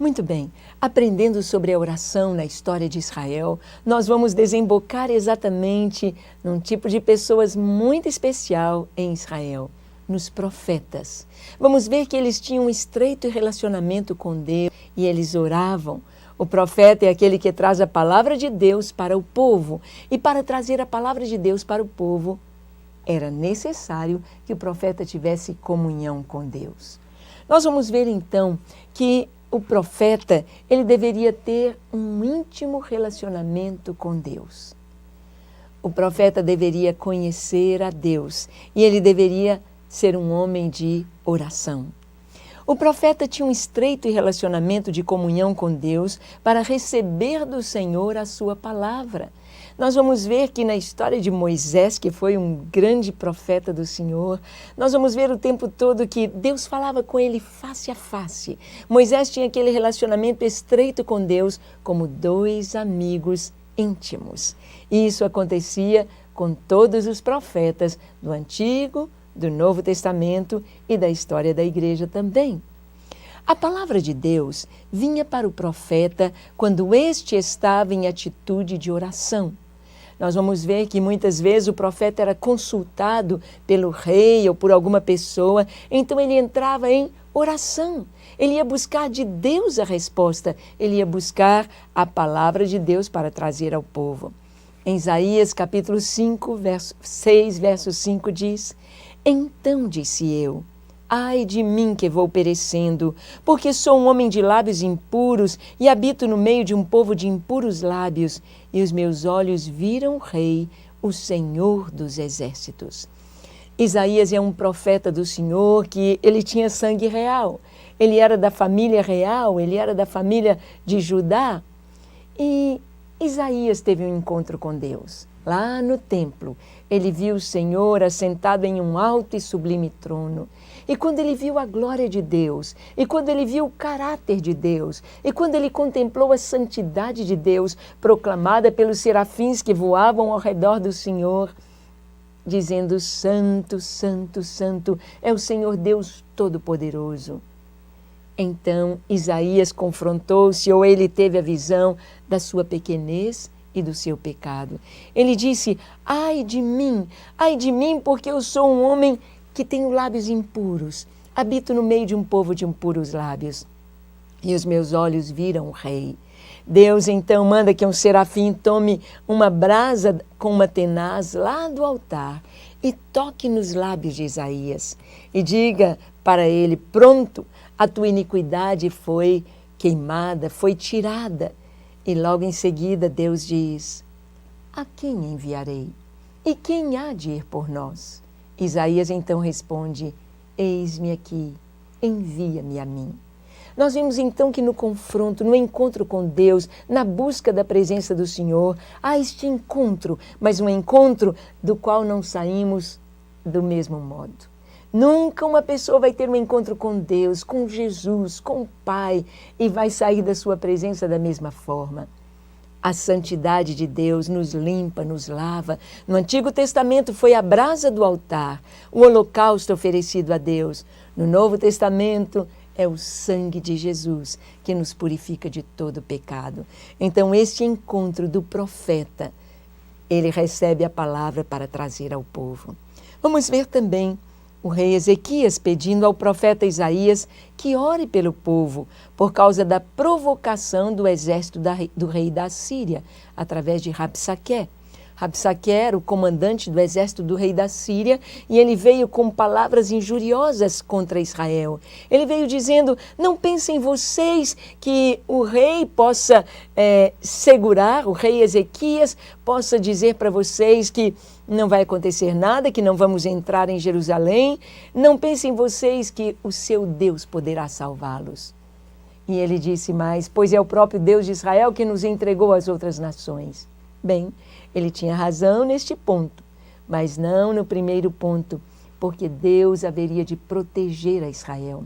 Muito bem, aprendendo sobre a oração na história de Israel, nós vamos desembocar exatamente num tipo de pessoas muito especial em Israel, nos profetas. Vamos ver que eles tinham um estreito relacionamento com Deus e eles oravam. O profeta é aquele que traz a palavra de Deus para o povo. E para trazer a palavra de Deus para o povo, era necessário que o profeta tivesse comunhão com Deus. Nós vamos ver então que o profeta, ele deveria ter um íntimo relacionamento com Deus. O profeta deveria conhecer a Deus e ele deveria ser um homem de oração. O profeta tinha um estreito relacionamento de comunhão com Deus para receber do Senhor a sua palavra. Nós vamos ver que na história de Moisés, que foi um grande profeta do Senhor, nós vamos ver o tempo todo que Deus falava com ele face a face. Moisés tinha aquele relacionamento estreito com Deus como dois amigos íntimos. E isso acontecia com todos os profetas do Antigo, do Novo Testamento e da história da igreja também. A palavra de Deus vinha para o profeta quando este estava em atitude de oração. Nós vamos ver que muitas vezes o profeta era consultado pelo rei ou por alguma pessoa, então ele entrava em oração. Ele ia buscar de Deus a resposta, ele ia buscar a palavra de Deus para trazer ao povo. Em Isaías capítulo 5, verso 6, verso 5 diz: Então disse eu, ai de mim que vou perecendo, porque sou um homem de lábios impuros e habito no meio de um povo de impuros lábios, e os meus olhos viram o Rei, o Senhor dos Exércitos. Isaías é um profeta do Senhor que ele tinha sangue real, ele era da família real, ele era da família de Judá, e Isaías teve um encontro com Deus. Lá no templo, ele viu o Senhor assentado em um alto e sublime trono. E quando ele viu a glória de Deus, e quando ele viu o caráter de Deus, e quando ele contemplou a santidade de Deus, proclamada pelos serafins que voavam ao redor do Senhor, dizendo: Santo, Santo, Santo é o Senhor Deus Todo-Poderoso. Então Isaías confrontou-se, ou ele teve a visão da sua pequenez e do seu pecado. Ele disse: ai de mim, porque eu sou um homem que tenho lábios impuros, habito no meio de um povo de impuros lábios, e os meus olhos viram o Rei. Deus então manda que um serafim tome uma brasa com uma tenaz lá do altar e toque nos lábios de Isaías e diga para ele: pronto, a tua iniquidade foi queimada, foi tirada. E logo em seguida Deus diz: a quem enviarei? E quem há de ir por nós? Isaías então responde: eis-me aqui, envia-me a mim. Nós vimos então que no confronto, no encontro com Deus, na busca da presença do Senhor, há este encontro, mas um encontro do qual não saímos do mesmo modo. Nunca uma pessoa vai ter um encontro com Deus, com Jesus, com o Pai, e vai sair da sua presença da mesma forma. A santidade de Deus nos limpa, nos lava. No Antigo Testamento foi a brasa do altar, o holocausto oferecido a Deus. No Novo Testamento é o sangue de Jesus que nos purifica de todo pecado. Então este encontro do profeta, ele recebe a palavra para trazer ao povo. Vamos ver também o rei Ezequias pedindo ao profeta Isaías que ore pelo povo por causa da provocação do exército do rei da Síria, através de Rabsaqué. Rabsaqué era o comandante do exército do rei da Síria e ele veio com palavras injuriosas contra Israel. Ele veio dizendo: não pensem vocês que o rei possa segurar, o rei Ezequias possa dizer para vocês que não vai acontecer nada, que não vamos entrar em Jerusalém. Não pensem vocês que o seu Deus poderá salvá-los. E ele disse mais: pois é o próprio Deus de Israel que nos entregou às outras nações. Bem, ele tinha razão neste ponto, mas não no primeiro ponto, porque Deus haveria de proteger a Israel,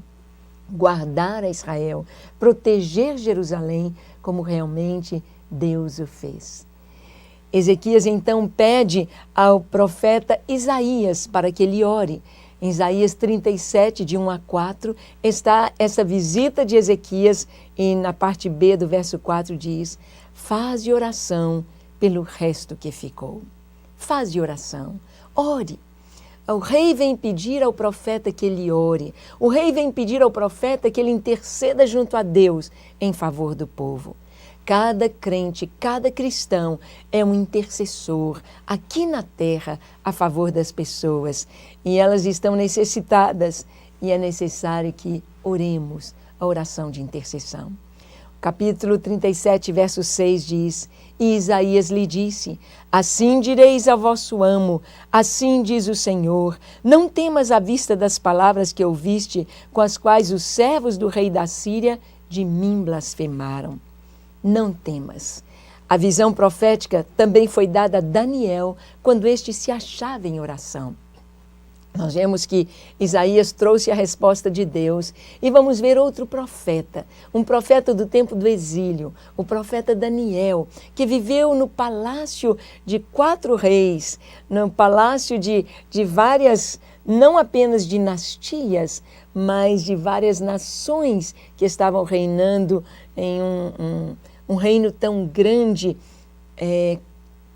guardar a Israel, proteger Jerusalém, como realmente Deus o fez. Ezequias então pede ao profeta Isaías para que ele ore. Em Isaías 37, de 1 a 4, está essa visita de Ezequias e na parte B do verso 4 diz: faze oração pelo resto que ficou. Faze oração, ore. O rei vem pedir ao profeta que ele ore. O rei vem pedir ao profeta que ele interceda junto a Deus em favor do povo. Cada crente, cada cristão é um intercessor aqui na terra a favor das pessoas. E elas estão necessitadas e é necessário que oremos a oração de intercessão. Capítulo 37, verso 6 diz: e Isaías lhe disse: assim direis ao vosso amo, assim diz o Senhor, não temas à vista das palavras que ouviste, com as quais os servos do rei da Síria de mim blasfemaram. Não temas. A visão profética também foi dada a Daniel quando este se achava em oração. Nós vemos que Isaías trouxe a resposta de Deus e vamos ver outro profeta, um profeta do tempo do exílio, o profeta Daniel, que viveu no palácio de 4 reis, no palácio de várias, não apenas dinastias, mas de várias nações que estavam reinando em um reino tão grande,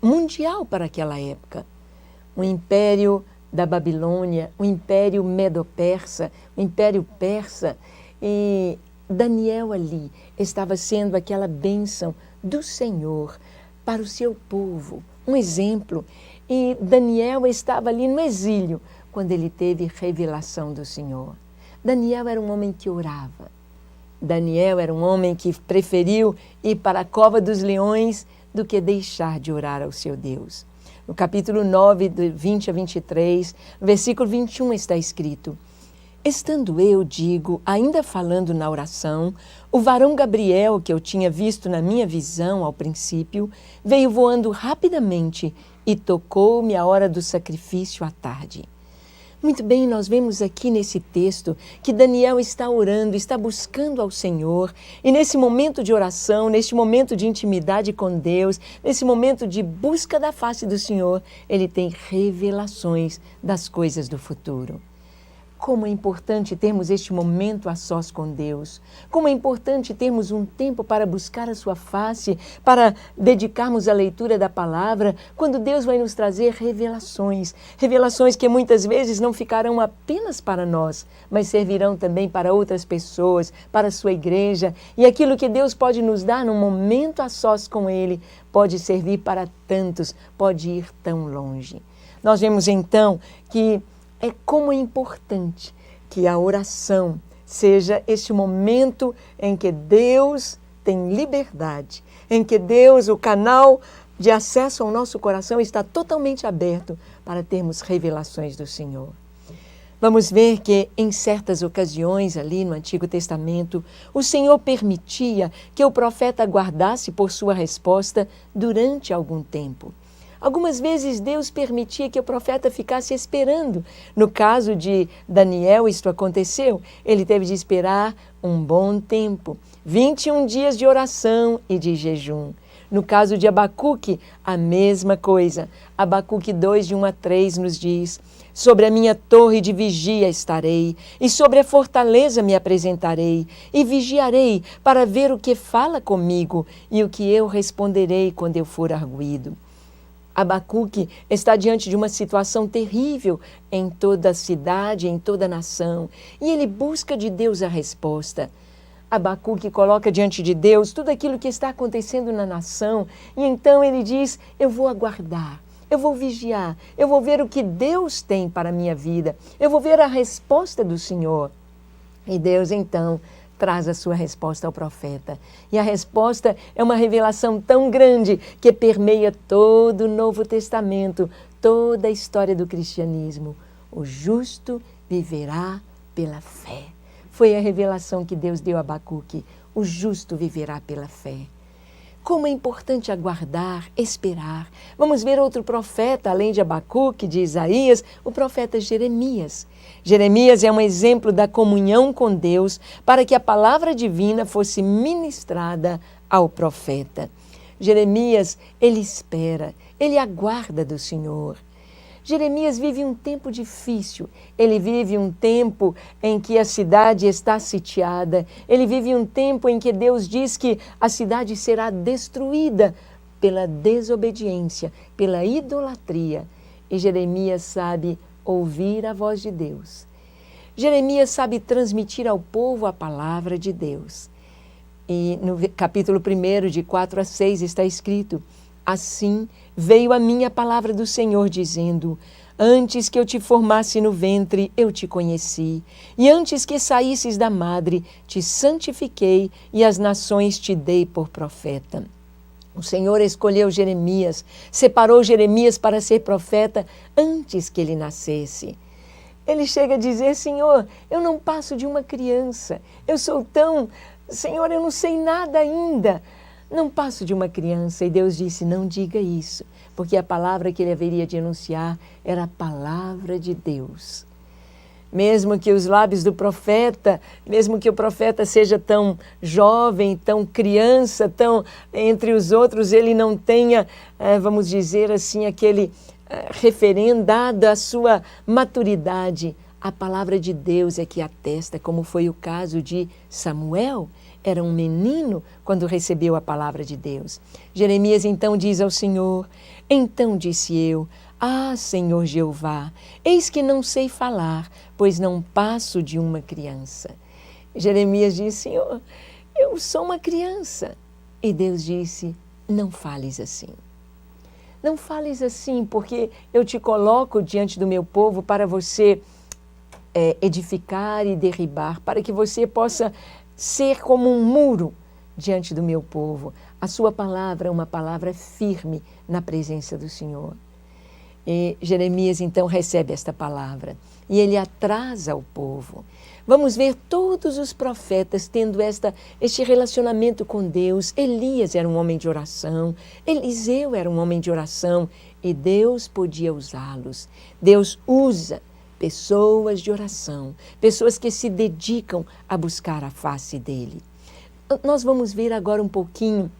mundial para aquela época. Um império da Babilônia, o império medo-persa, o império persa, e Daniel ali estava sendo aquela bênção do Senhor para o seu povo, um exemplo. E Daniel estava ali no exílio quando ele teve revelação do Senhor. Daniel era um homem que orava. Daniel era um homem que preferiu ir para a cova dos leões do que deixar de orar ao seu Deus. No capítulo 9, do 20 a 23, no versículo 21 está escrito: estando eu, digo, ainda falando na oração, o varão Gabriel, que eu tinha visto na minha visão ao princípio, veio voando rapidamente e tocou-me a hora do sacrifício à tarde. Muito bem, nós vemos aqui nesse texto que Daniel está orando, está buscando ao Senhor, e nesse momento de oração, neste momento de intimidade com Deus, nesse momento de busca da face do Senhor, ele tem revelações das coisas do futuro. Como é importante termos este momento a sós com Deus. Como é importante termos um tempo para buscar a sua face, para dedicarmos à leitura da palavra, quando Deus vai nos trazer revelações. Revelações que muitas vezes não ficarão apenas para nós, mas servirão também para outras pessoas, para a sua igreja. E aquilo que Deus pode nos dar num momento a sós com Ele, pode servir para tantos, pode ir tão longe. Nós vemos então que como é importante que a oração seja este momento em que Deus tem liberdade, em que Deus, o canal de acesso ao nosso coração está totalmente aberto para termos revelações do Senhor. Vamos ver que em certas ocasiões ali no Antigo Testamento, o Senhor permitia que o profeta aguardasse por sua resposta durante algum tempo. Algumas vezes Deus permitia que o profeta ficasse esperando. No caso de Daniel, isto aconteceu. Ele teve de esperar um bom tempo, 21 dias de oração e de jejum. No caso de Abacuque, a mesma coisa. Abacuque 2, de 1 a 3 nos diz: sobre a minha torre de vigia estarei, e sobre a fortaleza me apresentarei, e vigiarei para ver o que fala comigo e o que eu responderei quando eu for arguído. Abacuque está diante de uma situação terrível em toda a cidade, em toda a nação, e ele busca de Deus a resposta. Abacuque coloca diante de Deus tudo aquilo que está acontecendo na nação, e então ele diz: eu vou aguardar, eu vou vigiar, eu vou ver o que Deus tem para a minha vida, eu vou ver a resposta do Senhor. E Deus então traz a sua resposta ao profeta. E a resposta é uma revelação tão grande que permeia todo o Novo Testamento, toda a história do cristianismo. O justo viverá pela fé. Foi a revelação que Deus deu a Abacuque. O justo viverá pela fé. Como é importante aguardar, esperar. Vamos ver outro profeta, além de Abacuque, de Isaías, o profeta Jeremias. Jeremias é um exemplo da comunhão com Deus para que a palavra divina fosse ministrada ao profeta. Jeremias, ele espera, ele aguarda do Senhor. Jeremias vive um tempo difícil, ele vive um tempo em que a cidade está sitiada, ele vive um tempo em que Deus diz que a cidade será destruída pela desobediência, pela idolatria. E Jeremias sabe ouvir a voz de Deus. Jeremias sabe transmitir ao povo a palavra de Deus. E no capítulo 1, de 4 a 6, está escrito: assim veio a mim a palavra do Senhor, dizendo: antes que eu te formasse no ventre, eu te conheci, e antes que saísses da madre, te santifiquei, e as nações te dei por profeta. O Senhor escolheu Jeremias, separou Jeremias para ser profeta antes que ele nascesse. Ele chega a dizer: Senhor, eu não passo de uma criança, eu sou tão... Senhor, eu não sei nada ainda. Não passo de uma criança. E Deus disse: não diga isso, porque a palavra que ele haveria de anunciar era a palavra de Deus. Mesmo que os lábios do profeta, mesmo que o profeta seja tão jovem, tão criança, tão entre os outros, ele não tenha, vamos dizer assim, aquele referendo dado à sua maturidade. A palavra de Deus é que atesta, como foi o caso de Samuel. Era um menino quando recebeu a palavra de Deus. Jeremias então diz ao Senhor: então disse eu: ah, Senhor Jeová, eis que não sei falar, pois não passo de uma criança. Jeremias disse: Senhor, eu sou uma criança. E Deus disse: não fales assim. Não fales assim, porque eu te coloco diante do meu povo para você edificar e derribar, para que você possa ser como um muro diante do meu povo. A sua palavra é uma palavra firme na presença do Senhor. E Jeremias então recebe esta palavra e ele atrasa o povo. Vamos ver todos os profetas tendo este relacionamento com Deus. Elias era um homem de oração, Eliseu era um homem de oração e Deus podia usá-los. Deus usa pessoas de oração, pessoas que se dedicam a buscar a face dele. Nós vamos ver agora um pouquinho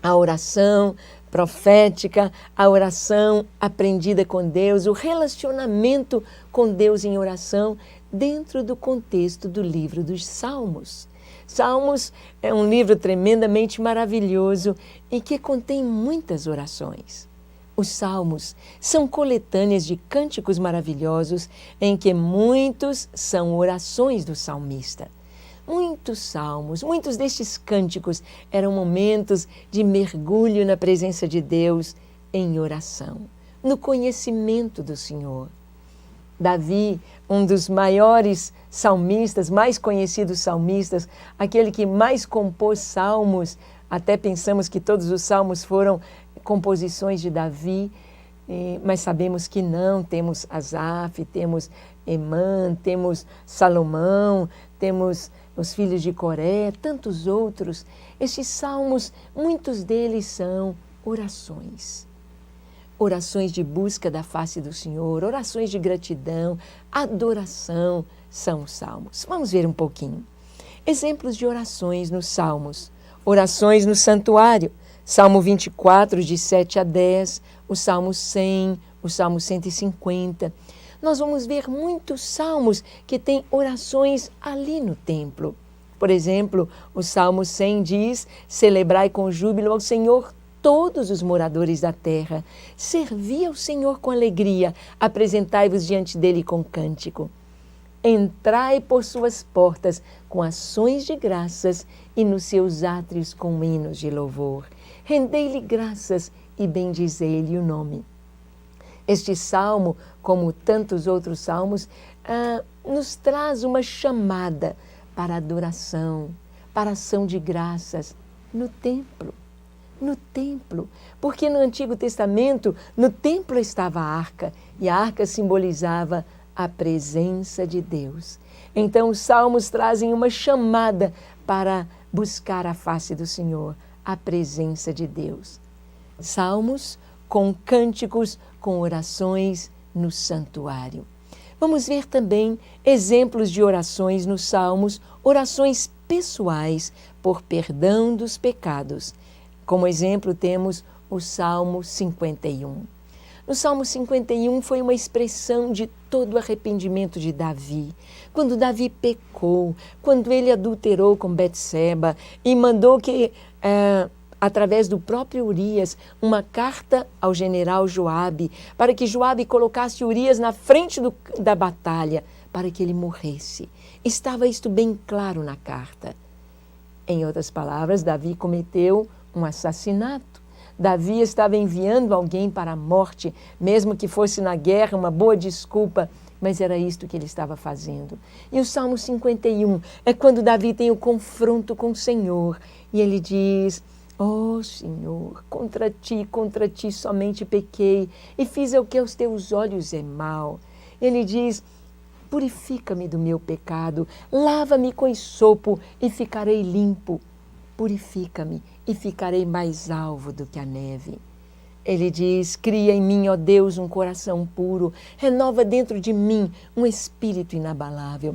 a oração profética, a oração aprendida com Deus, o relacionamento com Deus em oração dentro do contexto do livro dos Salmos. Salmos é um livro tremendamente maravilhoso e que contém muitas orações. Os Salmos são coletâneas de cânticos maravilhosos em que muitos são orações do salmista. Muitos salmos, muitos destes cânticos eram momentos de mergulho na presença de Deus em oração, no conhecimento do Senhor. Davi, um dos maiores salmistas, mais conhecidos salmistas, aquele que mais compôs salmos, até pensamos que todos os salmos foram composições de Davi, mas sabemos que não. Temos Asaf, temos Emã, temos Salomão, temos os filhos de Coré, tantos outros. Estes salmos, muitos deles são orações. Orações de busca da face do Senhor, orações de gratidão, adoração são os salmos. Vamos ver um pouquinho. Exemplos de orações nos salmos. Orações no santuário. Salmo 24, de 7 a 10, o Salmo 100, o Salmo 150. Nós vamos ver muitos salmos que têm orações ali no templo. Por exemplo, o Salmo 100 diz: celebrai com júbilo ao Senhor todos os moradores da terra. Servi ao Senhor com alegria, apresentai-vos diante dele com cântico. Entrai por suas portas com ações de graças e nos seus átrios com hinos de louvor. Rendei-lhe graças e bendizei-lhe o nome. Este salmo, como tantos outros salmos, nos traz uma chamada para a adoração, para a ação de graças no templo. No templo, porque no Antigo Testamento, no templo estava a arca, e a arca simbolizava a presença de Deus. Então os salmos trazem uma chamada para buscar a face do Senhor, a presença de Deus. Salmos com cânticos, com orações no santuário. Vamos ver também exemplos de orações nos salmos, orações pessoais por perdão dos pecados. Como exemplo temos o Salmo 51. No Salmo 51 foi uma expressão de todo o arrependimento de Davi. Quando Davi pecou, quando ele adulterou com Betseba e mandou que, através do próprio Urias, uma carta ao general Joabe, para que Joabe colocasse Urias na frente da batalha, para que ele morresse. Estava isto bem claro na carta. Em outras palavras, Davi cometeu um assassinato. Davi estava enviando alguém para a morte, mesmo que fosse na guerra, uma boa desculpa, mas era isto que ele estava fazendo. E o Salmo 51 é quando Davi tem o confronto com o Senhor, e ele diz: ó Senhor, contra ti somente pequei, e fiz o que aos teus olhos é mal. Ele diz: purifica-me do meu pecado, lava-me com esopo e ficarei limpo. Purifica-me e ficarei mais alvo do que a neve. Ele diz: cria em mim, ó Deus, um coração puro, renova dentro de mim um espírito inabalável.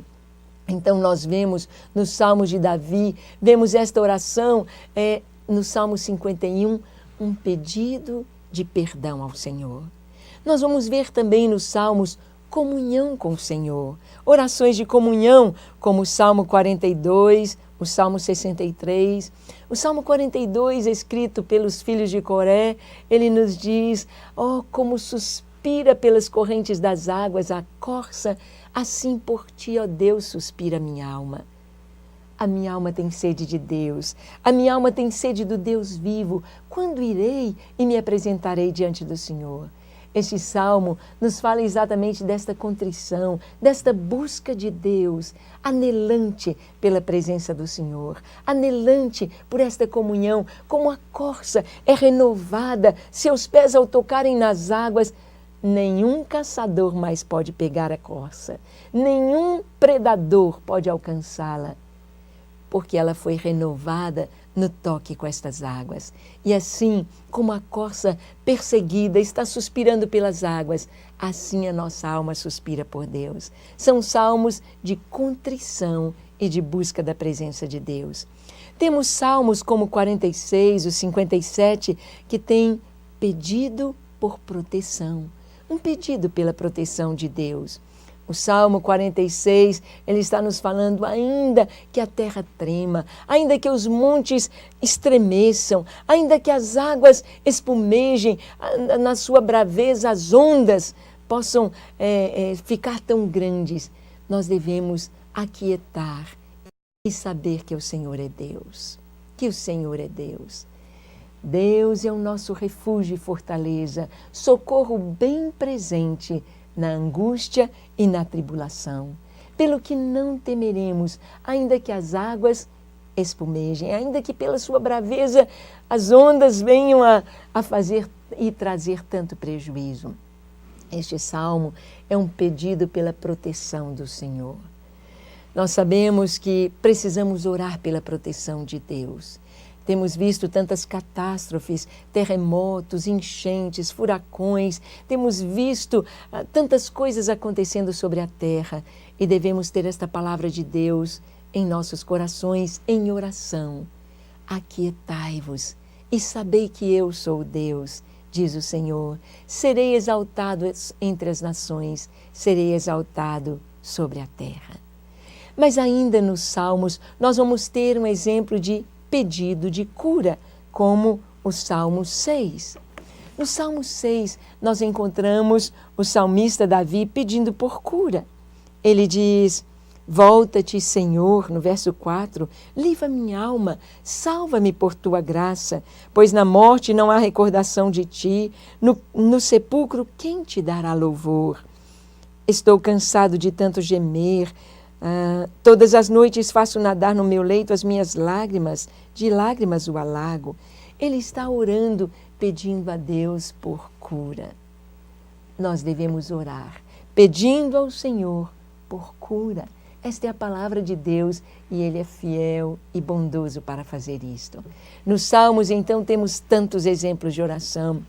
Então nós vemos nos Salmos de Davi, vemos esta oração no Salmo 51, um pedido de perdão ao Senhor. Nós vamos ver também nos Salmos comunhão com o Senhor, orações de comunhão, como o Salmo 42, o Salmo 63. O Salmo 42, escrito pelos filhos de Coré, ele nos diz: oh, como suspira pelas correntes das águas a corça, assim por ti, ó Deus, suspira a minha alma. A minha alma tem sede de Deus, a minha alma tem sede do Deus vivo. Quando irei e me apresentarei diante do Senhor? Este salmo nos fala exatamente desta contrição, desta busca de Deus, anelante pela presença do Senhor, anelante por esta comunhão, como a corça é renovada, seus pés ao tocarem nas águas. Nenhum caçador mais pode pegar a corça, nenhum predador pode alcançá-la, porque ela foi renovada no toque com estas águas. E assim, como a corça perseguida está suspirando pelas águas, assim a nossa alma suspira por Deus. São salmos de contrição e de busca da presença de Deus. Temos salmos como o 46, o 57, que tem pedido por proteção, um pedido pela proteção de Deus. O Salmo 46, ele está nos falando ainda que a terra trema, ainda que os montes estremeçam, ainda que as águas espumejem, na sua braveza as ondas possam ficar tão grandes. Nós devemos aquietar e saber que o Senhor é Deus, que o Senhor é Deus. Deus é o nosso refúgio e fortaleza, socorro bem presente na angústia e na tribulação. Pelo que não temeremos, ainda que as águas espumejem, ainda que pela sua braveza as ondas venham a fazer e trazer tanto prejuízo. Este salmo é um pedido pela proteção do Senhor. Nós sabemos que precisamos orar pela proteção de Deus. Temos visto tantas catástrofes, terremotos, enchentes, furacões, temos visto tantas coisas acontecendo sobre a terra e devemos ter esta palavra de Deus em nossos corações em oração. Aquietai-vos e sabei que eu sou Deus, diz o Senhor. Serei exaltado entre as nações, serei exaltado sobre a terra. Mas ainda nos Salmos nós vamos ter um exemplo de pedido de cura, como o Salmo 6. No Salmo 6, nós encontramos o salmista Davi pedindo por cura. Ele diz: volta-te, Senhor, no verso 4, livra minha alma, salva-me por tua graça, pois na morte não há recordação de ti, no sepulcro quem te dará louvor? Estou cansado de tanto gemer, todas as noites faço nadar no meu leito as minhas lágrimas, de lágrimas o alago. Ele está orando, pedindo a Deus por cura. Nós devemos orar, pedindo ao Senhor por cura. Esta é a palavra de Deus e Ele é fiel e bondoso para fazer isto. Nos Salmos, então, temos tantos exemplos de oração.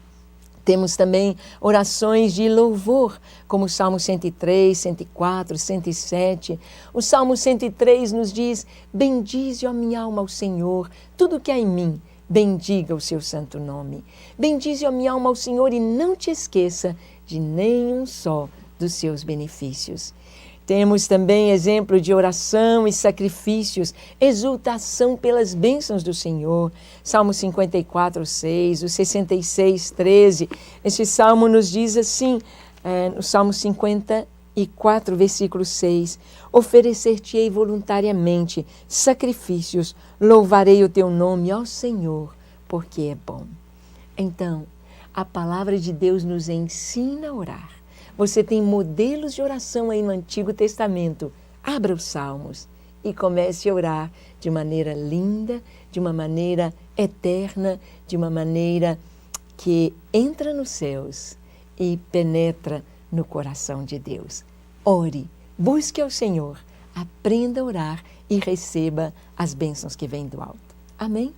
Temos também orações de louvor, como o Salmo 103, 104, 107. O Salmo 103 nos diz: bendize, ó minha alma, ao Senhor, tudo que há em mim, bendiga o seu santo nome. Bendize a minha alma ao Senhor e não te esqueça de nenhum só dos seus benefícios. Temos também exemplo de oração e sacrifícios, exultação pelas bênçãos do Senhor. Salmo 54, 6, o 66, 13. Este salmo nos diz assim, no Salmo 54, versículo 6, oferecer-te-ei voluntariamente sacrifícios, louvarei o teu nome, ó Senhor, porque é bom. Então, a palavra de Deus nos ensina a orar. Você tem modelos de oração aí no Antigo Testamento. Abra os Salmos e comece a orar de maneira linda, de uma maneira eterna, de uma maneira que entra nos céus e penetra no coração de Deus. Ore, busque ao Senhor, aprenda a orar e receba as bênçãos que vêm do alto. Amém?